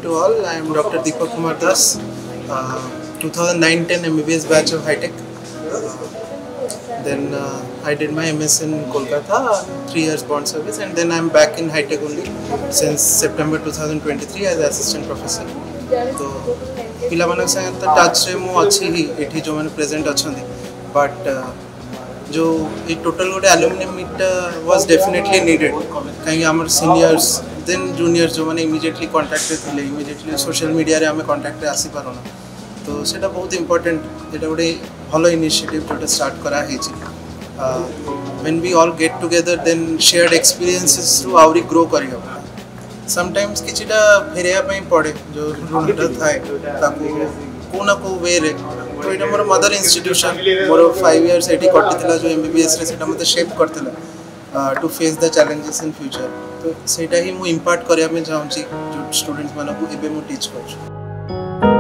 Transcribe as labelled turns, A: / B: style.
A: to all. I am Dr. Deepak Kumar Das, 2009-10 MBBS batch of High Tech. Then I did my MS in Kolkata, 3 years bond service, and then I am back in High Tech only since September 2023 as assistant professor. तो पिलामानक संग touch रे मु अच्छी ही एठी जो मैंने present अच्छी but जो ये टोटल गोटे alumni meet was definitely needed कहीं आमर सीनियर्स देन जूनियर्स जो मैंने इमिडिएटली कांटेक्ट थे इमिडिएटली सोशल मीडिया रे आमे कांटेक्ट रे आसी पारोना तो सेटा बहुत इंपोर्टेंट एटा गोटे भलो इनिशिएटिव जोटा स्टार्ट करा हेछि when we all get together then shared experiences through आउरी ग्रो करि हो समटाइम्स किछिटा फेरिया पई पड़े जो ऋणटा थाए ताकू को ना को वे रे तो ये मोर मदर इंस्टीट्यूशन मोर 5 इयर्स एटी कटितला जो एमबीबीएस रे सेटा मते शेप करतला to face the challenges in future तो सेटा ही मु इंपार्ट करिया में चाहूची जो स्टूडेंट्स मानकू एबे मु टीच करछु।